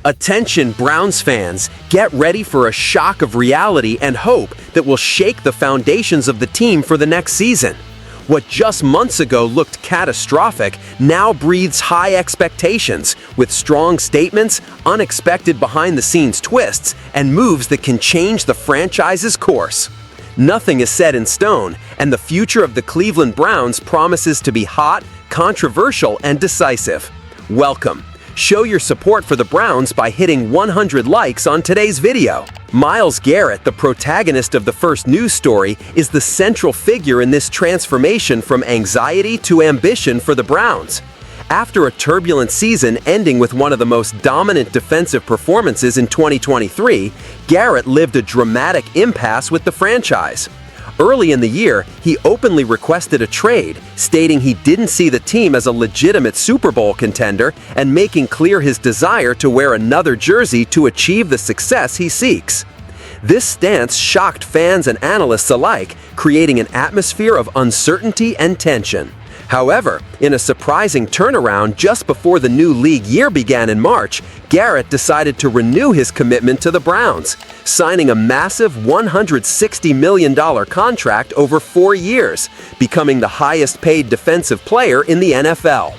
Attention Browns fans, get ready for a shock of reality and hope that will shake the foundations of the team for the next season. What just months ago looked catastrophic now breathes high expectations, with strong statements, unexpected behind-the-scenes twists, and moves that can change the franchise's course. Nothing is set in stone, and the future of the Cleveland Browns promises to be hot, controversial, and decisive. Welcome. Show your support for the Browns by hitting 100 likes on today's video. Myles Garrett, the protagonist of the first news story, is the central figure in this transformation from anxiety to ambition for the Browns. After a turbulent season ending with one of the most dominant defensive performances in 2023, Garrett lived a dramatic impasse with the franchise. Early in the year, he openly requested a trade, stating he didn't see the team as a legitimate Super Bowl contender and making clear his desire to wear another jersey to achieve the success he seeks. This stance shocked fans and analysts alike, creating an atmosphere of uncertainty and tension. However, in a surprising turnaround just before the new league year began in March, Garrett decided to renew his commitment to the Browns, signing a massive $160 million contract over 4 years, becoming the highest-paid defensive player in the NFL.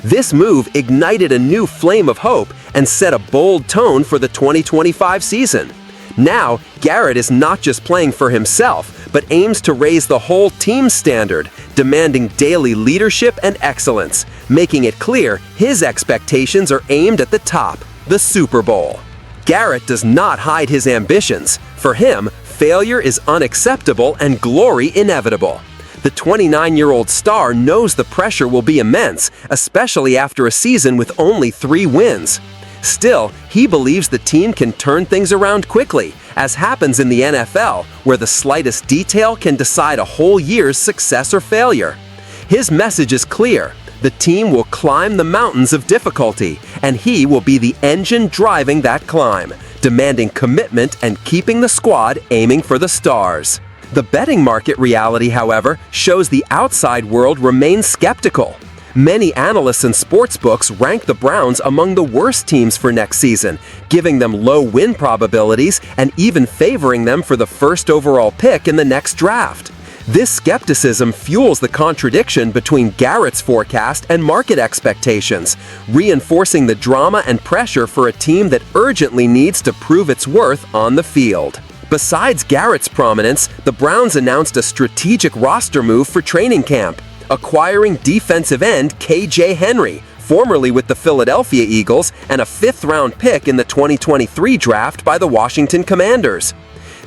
This move ignited a new flame of hope and set a bold tone for the 2025 season. Now, Garrett is not just playing for himself, but aims to raise the whole team's standard, demanding daily leadership and excellence, making it clear his expectations are aimed at the top, the Super Bowl. Garrett does not hide his ambitions. For him, failure is unacceptable and glory inevitable. The 29-year-old star knows the pressure will be immense, especially after a season with only 3 wins. Still, he believes the team can turn things around quickly, as happens in the NFL, where the slightest detail can decide a whole year's success or failure. His message is clear: the team will climb the mountains of difficulty, and he will be the engine driving that climb, demanding commitment and keeping the squad aiming for the stars. The betting market reality, however, shows the outside world remains skeptical. Many analysts and sportsbooks rank the Browns among the worst teams for next season, giving them low win probabilities and even favoring them for the first overall pick in the next draft. This skepticism fuels the contradiction between Garrett's forecast and market expectations, reinforcing the drama and pressure for a team that urgently needs to prove its worth on the field. Besides Garrett's prominence, the Browns announced a strategic roster move for training camp, acquiring defensive end KJ Henry, formerly with the Philadelphia Eagles, and a 5th-round pick in the 2023 draft by the Washington Commanders.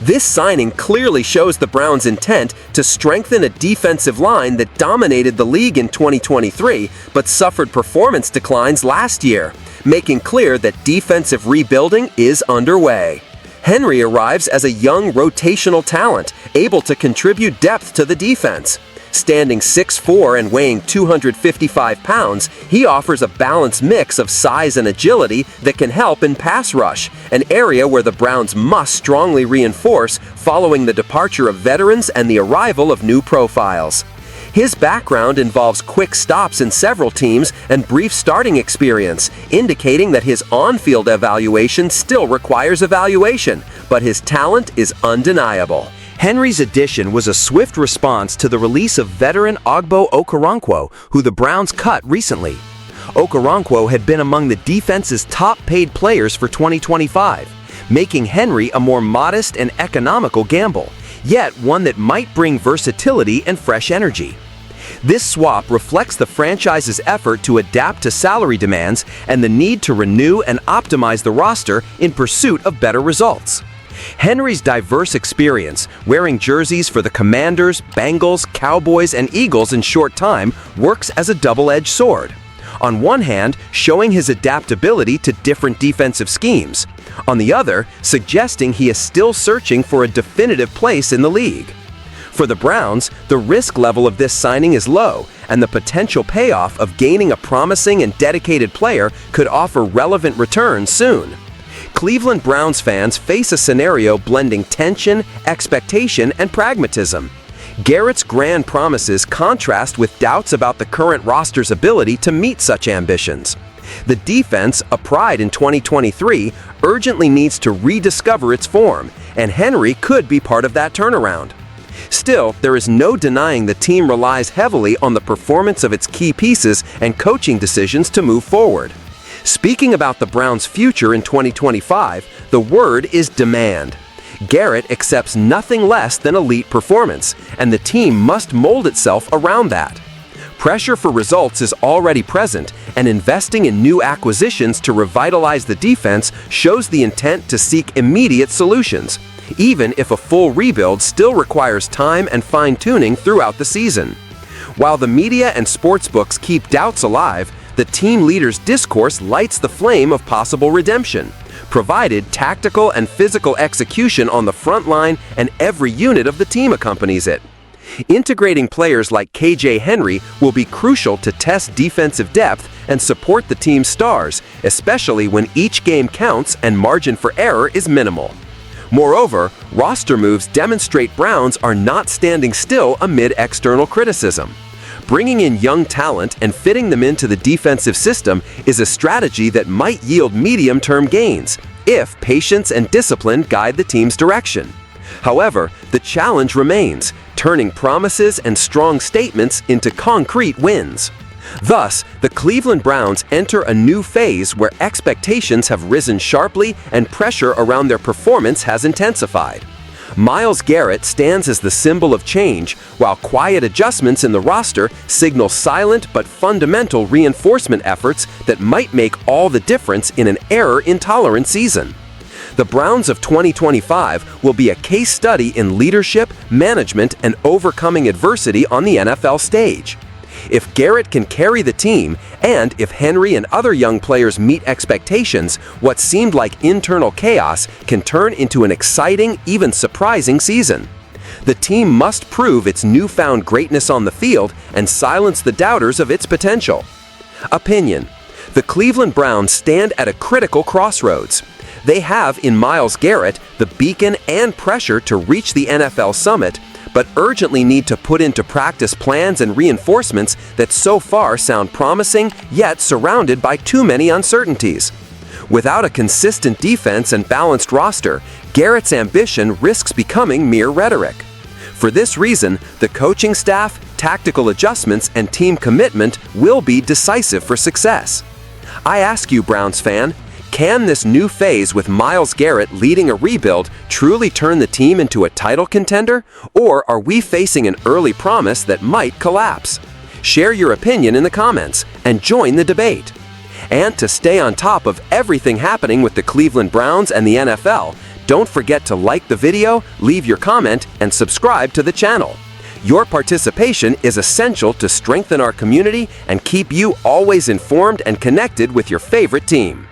This signing clearly shows the Browns' intent to strengthen a defensive line that dominated the league in 2023 but suffered performance declines last year, making clear that defensive rebuilding is underway. Henry arrives as a young rotational talent, able to contribute depth to the defense. Standing 6'4" and weighing 255 pounds, he offers a balanced mix of size and agility that can help in pass rush, an area where the Browns must strongly reinforce following the departure of veterans and the arrival of new profiles. His background involves quick stops in several teams and brief starting experience, indicating that his on-field evaluation still requires evaluation, but his talent is undeniable. Henry's addition was a swift response to the release of veteran Ogbo Okoronkwo, who the Browns cut recently. Okoronkwo had been among the defense's top-paid players for 2025, making Henry a more modest and economical gamble, yet one that might bring versatility and fresh energy. This swap reflects the franchise's effort to adapt to salary demands and the need to renew and optimize the roster in pursuit of better results. Henry's diverse experience, wearing jerseys for the Commanders, Bengals, Cowboys, and Eagles in short time, works as a double-edged sword. On one hand, showing his adaptability to different defensive schemes. On the other, suggesting he is still searching for a definitive place in the league. For the Browns, the risk level of this signing is low, and the potential payoff of gaining a promising and dedicated player could offer relevant returns soon. Cleveland Browns fans face a scenario blending tension, expectation, and pragmatism. Garrett's grand promises contrast with doubts about the current roster's ability to meet such ambitions. The defense, a pride in 2023, urgently needs to rediscover its form, and Henry could be part of that turnaround. Still, there is no denying the team relies heavily on the performance of its key pieces and coaching decisions to move forward. Speaking about the Browns' future in 2025, the word is demand. Garrett accepts nothing less than elite performance, and the team must mold itself around that. Pressure for results is already present, and investing in new acquisitions to revitalize the defense shows the intent to seek immediate solutions, even if a full rebuild still requires time and fine-tuning throughout the season. While the media and sportsbooks keep doubts alive, the team leader's discourse lights the flame of possible redemption, provided tactical and physical execution on the front line and every unit of the team accompanies it. Integrating players like KJ Henry will be crucial to test defensive depth and support the team's stars, especially when each game counts and margin for error is minimal. Moreover, roster moves demonstrate Browns are not standing still amid external criticism. Bringing in young talent and fitting them into the defensive system is a strategy that might yield medium-term gains, if patience and discipline guide the team's direction. However, the challenge remains, turning promises and strong statements into concrete wins. Thus, the Cleveland Browns enter a new phase where expectations have risen sharply and pressure around their performance has intensified. Myles Garrett stands as the symbol of change, while quiet adjustments in the roster signal silent but fundamental reinforcement efforts that might make all the difference in an error-intolerant season. The Browns of 2025 will be a case study in leadership, management, and overcoming adversity on the NFL stage. If Garrett can carry the team, and if Henry and other young players meet expectations, what seemed like internal chaos can turn into an exciting, even surprising season. The team must prove its newfound greatness on the field and silence the doubters of its potential. Opinion: the Cleveland Browns stand at a critical crossroads. They have in Myles Garrett the beacon and pressure to reach the NFL summit, but urgently need to put into practice plans and reinforcements that so far sound promising, yet surrounded by too many uncertainties. Without a consistent defense and balanced roster, Garrett's ambition risks becoming mere rhetoric. For this reason, the coaching staff, tactical adjustments, and team commitment will be decisive for success. I ask you, Browns fan, can this new phase with Myles Garrett leading a rebuild truly turn the team into a title contender, or are we facing an early promise that might collapse? Share your opinion in the comments and join the debate. And to stay on top of everything happening with the Cleveland Browns and the NFL, don't forget to like the video, leave your comment, and subscribe to the channel. Your participation is essential to strengthen our community and keep you always informed and connected with your favorite team.